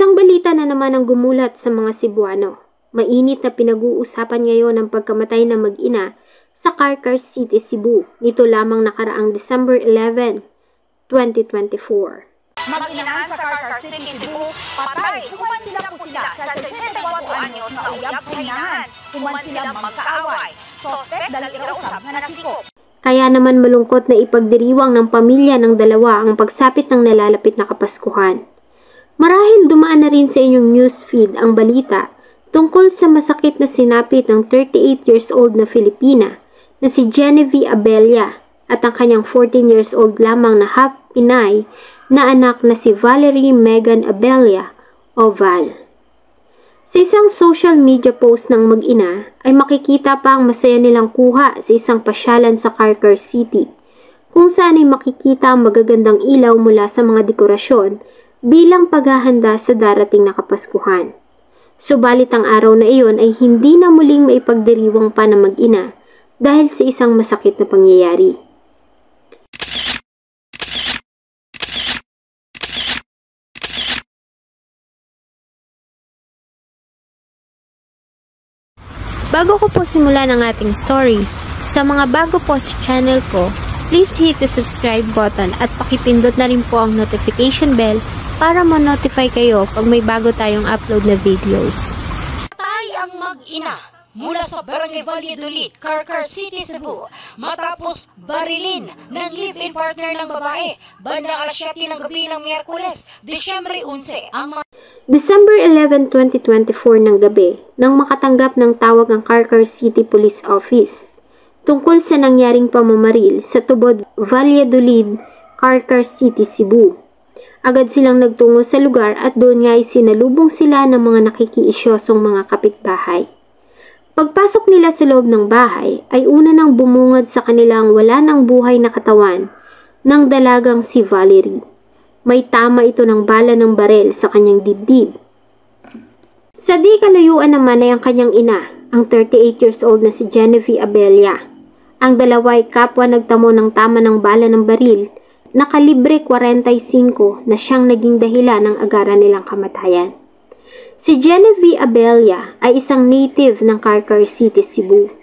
Isang balita na naman ang gumulat sa mga Cebuano. Mainit na pinag-uusapan ngayon ang pagkamatay ng mag-ina sa Carcar City, Cebu, nito lamang nakaraang December 11, 2024. Mag-inaan sa Carcar City, Cebu, patay. Human sila po sila sa 64 anyo sa uyab sa hinahan. Human sila magkaaway. Sospek dahil irausab na nasikop. Kaya naman malungkot na ipagdiriwang ng pamilya ng dalawa ang pagsapit ng nalalapit na Kapaskuhan. Marahil dumaan na rin sa inyong newsfeed ang balita tungkol sa masakit na sinapit ng 38 years old na Filipina na si Genevieve Abella at ang kanyang 14 years old lamang na half Pinay na anak na si Valerie Megan Abella o Val. Sa isang social media post ng mag-ina ay makikita pa ang masaya nilang kuha sa isang pasyalan sa Carcar City kung saan ay makikita ang magagandang ilaw mula sa mga dekorasyon bilang paghahanda sa darating na Kapaskuhan. Subalit ang araw na iyon ay hindi na muling maipagdiriwang pa ng mag-ina dahil sa isang masakit na pangyayari. Bago ko po simulan ang ating story, sa mga bago po sa channel ko, please hit the subscribe button at pakipindot na rin po ang notification bell para ma-notify kayo pag may bago tayong upload na videos. Patay ang mag-ina mula sa Barangay Valladolid, Carcar City, Cebu matapos barilin ng live-in partner ng babae bandang alas 7 ng gabi ng Miyerkules, Disyembre 11 ang mga December 11, 2024 ng gabi nang makatanggap ng tawag ang Carcar City Police Office tungkol sa nangyaring pamamaril sa Tubod, Valladolid, Carcar City, Cebu. Agad silang nagtungo sa lugar at doon nga ay sinalubong sila ng mga nakikiisyosong mga kapitbahay. Pagpasok nila sa loob ng bahay ay una nang bumungad sa kanilang wala ng buhay na katawan ng dalagang si Valerie. May tama ito ng bala ng barel sa kanyang dibdib. Sa di kalayuan naman ay ang kanyang ina, ang 38 years old na si Genevieve Abella. Ang dalawa ay kapwa nagtamo ng tama ng bala ng baril na kalibre 45 na siyang naging dahilan ng agaran nilang kamatayan. Si Genevieve Abella ay isang native ng Carcar City, Cebu.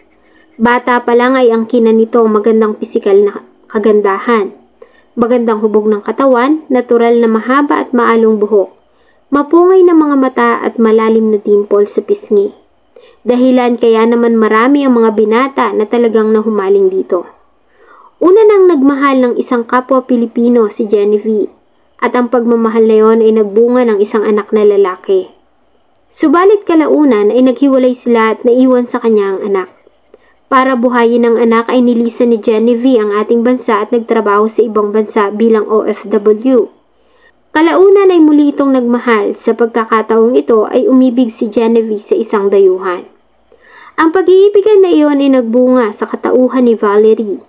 Bata pa lang ay ang kina nito magandang pisikal na kagandahan. Magandang hubog ng katawan, natural na mahaba at maalong buhok, mapungay na mga mata at malalim na dimple sa pisngi. Dahilan kaya naman marami ang mga binata na talagang nahumaling dito. Una nang nagmahal ng isang kapwa Pilipino si Genevieve at ang pagmamahal na yon ay nagbunga ng isang anak na lalaki. Subalit kalaunan ay naghiwalay sila at naiwan sa kanya ang anak. Para buhayin ang anak ay nilisan ni Genevieve ang ating bansa at nagtrabaho sa ibang bansa bilang OFW. Kalaunan ay muli itong nagmahal, sa pagkakataong ito ay umibig si Genevieve sa isang dayuhan. Ang pag-iibigan na iyon ay nagbunga sa katauhan ni Valerie.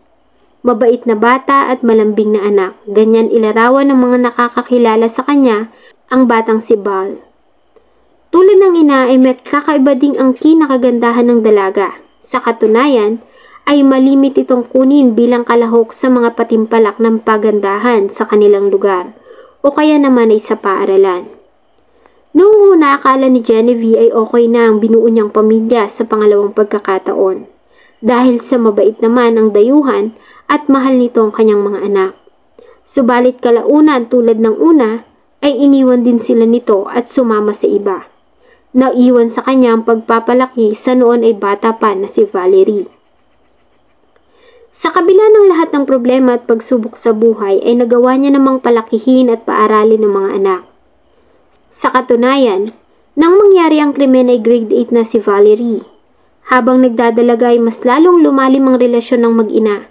Mabait na bata at malambing na anak, ganyan ilarawan ng mga nakakakilala sa kanya ang batang si Val. Tulad ng ina ay may kakaiba ding ang kinakagandahan ng dalaga. Sa katunayan ay malimit itong kunin bilang kalahok sa mga patimpalak ng pagandahan sa kanilang lugar o kaya naman ay sa paaralan. Noong una akala ni Genevieve ay okay na ang binuo niyang pamilya sa pangalawang pagkakataon dahil sa mabait naman ang dayuhan at mahal nito ang kanyang mga anak. Subalit kalaunan tulad ng una ay iniwan din sila nito at sumama sa iba. Naiwan sa kanya ang pagpapalaki sa noon ay bata pa na si Valerie. Sa kabila ng lahat ng problema at pagsubok sa buhay ay nagawa niya namang palakihin at paaralin ng mga anak. Sa katunayan, nang mangyari ang krimen ay grade 8 na si Valerie. Habang nagdadalaga ay mas lalong lumalim ang relasyon ng mag-ina.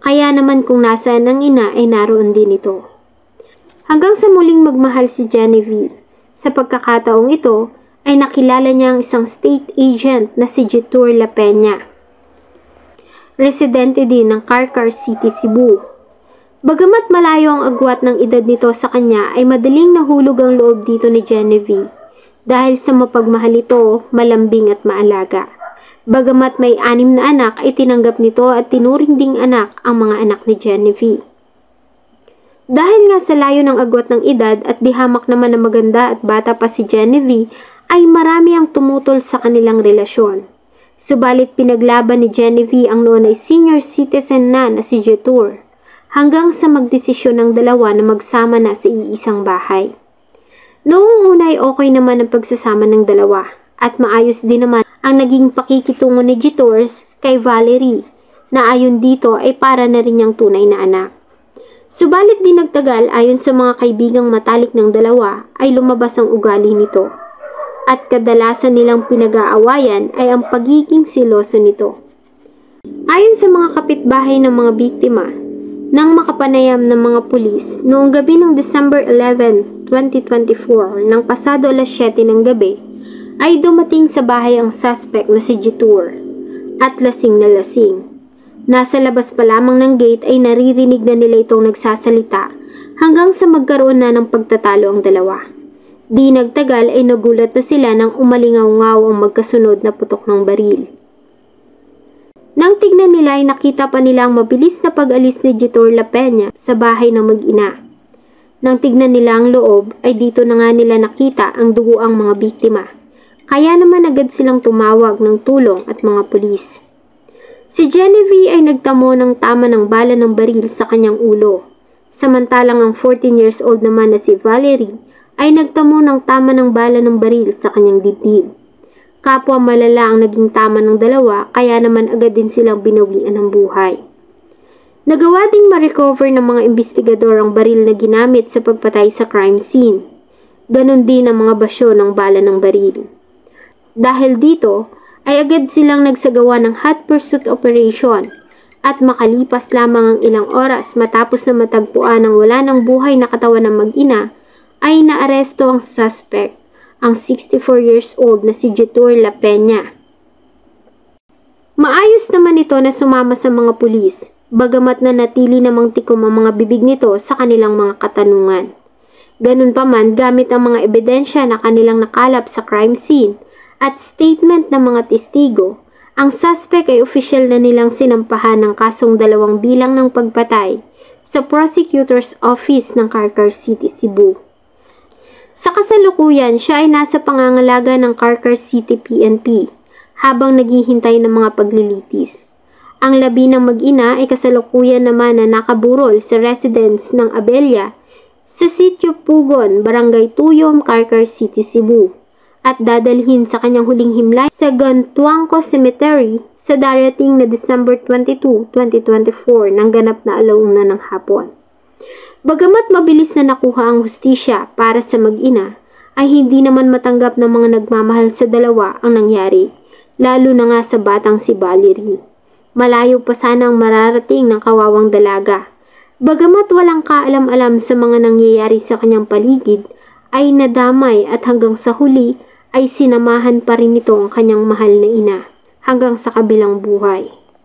Kaya naman kung nasaan ang ina ay naroon din ito. Hanggang sa muling magmahal si Genevieve. Sa pagkakataong ito ay nakilala niya ang isang state agent na si Jetur La Peña. Residente din ng Carcar City, Cebu. Bagamat malayo ang agwat ng edad nito sa kanya ay madaling nahulog ang loob dito ni Genevieve dahil sa mapagmahal ito, malambing at maalaga. Bagamat may 6 na anak ay tinanggap nito at tinuring ding anak ang mga anak ni Genevieve. Dahil nga sa layo ng agwat ng edad at di hamak naman na maganda at bata pa si Genevieve, ay marami ang tumutol sa kanilang relasyon. Subalit pinaglaban ni Genevieve ang noon ay senior citizen na si Jetur, hanggang sa magdesisyon ng dalawa na magsama na sa iisang bahay. Noong una ay okay naman ang pagsasama ng dalawa, at maayos din naman ang naging pakikitungo ni Jetur kay Valerie, na ayon dito ay para na rin niyang tunay na anak. Subalit di nagtagal, ayon sa mga kaibigang matalik ng dalawa, ay lumabas ang ugali nito. At kadalasan nilang pinag-aawayan ay ang pagiging siloso nito. Ayon sa mga kapitbahay ng mga biktima, nang makapanayam ng mga pulis, noong gabi ng December 11, 2024, nang pasado alas 7 ng gabi, ay dumating sa bahay ang suspect na si Jetur, at lasing na lasing. Nasa labas pa lamang ng gate ay naririnig na nila itong nagsasalita hanggang sa magkaroon na ng pagtatalo ang dalawa. Di nagtagal ay nagulat na sila nang umalingaw-ngaw ang magkasunod na putok ng baril. Nang tignan nila ay nakita pa nila ang mabilis na pag-alis ni Jetur La Peña sa bahay ng mag-ina. Nang tignan nila ang loob ay dito na nga nila nakita ang dugo ang mga biktima. Kaya naman agad silang tumawag ng tulong at mga pulis. Si Genevieve ay nagtamo ng tama ng bala ng baril sa kanyang ulo. Samantalang ang 14 years old naman na si Valerie ay nagtamo ng tama ng bala ng baril sa kanyang dibdib. Kapwa malala ang naging tama ng dalawa, kaya naman agad din silang binawian ng buhay. Nagawa ding ma-recover ng mga investigador ang baril na ginamit sa pagpatay sa crime scene. Ganon din ang mga basyo ng bala ng baril. Dahil dito, ay agad silang nagsagawa ng hot pursuit operation at makalipas lamang ang ilang oras matapos na matagpuan ang wala ng buhay na katawan ng mag-ina, ay naaresto ang suspect, ang 64 years old na si Jetur La Peña. Maayos naman ito na sumama sa mga pulis, bagamat na natili namang tikom ang mga bibig nito sa kanilang mga katanungan. Ganun pa man, gamit ang mga ebidensya na kanilang nakalap sa crime scene at statement ng mga testigo, ang suspect ay opisyal na nilang sinampahan ng kasong 2 bilang ng pagpatay sa Prosecutor's Office ng Carcar City, Cebu. Sa kasalukuyan, siya ay nasa pangangalaga ng Carcar City PNP habang naghihintay ng mga paglilitis. Ang labi ng mag-ina ay kasalukuyan naman na nakaburol sa residence ng Abella sa Sitio Pugon, Barangay Tuyom, Carcar City, Cebu, at dadalhin sa kanyang huling himlay sa Gantuangco Cemetery sa darating na December 22, 2024 ng ganap na alauna ng hapon. Bagamat mabilis na nakuha ang hustisya para sa mag-ina, ay hindi naman matanggap ng mga nagmamahal sa dalawa ang nangyari, lalo na nga sa batang si Valerie. Malayo pa sana ang mararating ng kawawang dalaga. Bagamat walang kaalam-alam sa mga nangyayari sa kanyang paligid, ay nadamay at hanggang sa huli ay sinamahan pa rin nito ang kanyang mahal na ina hanggang sa kabilang buhay.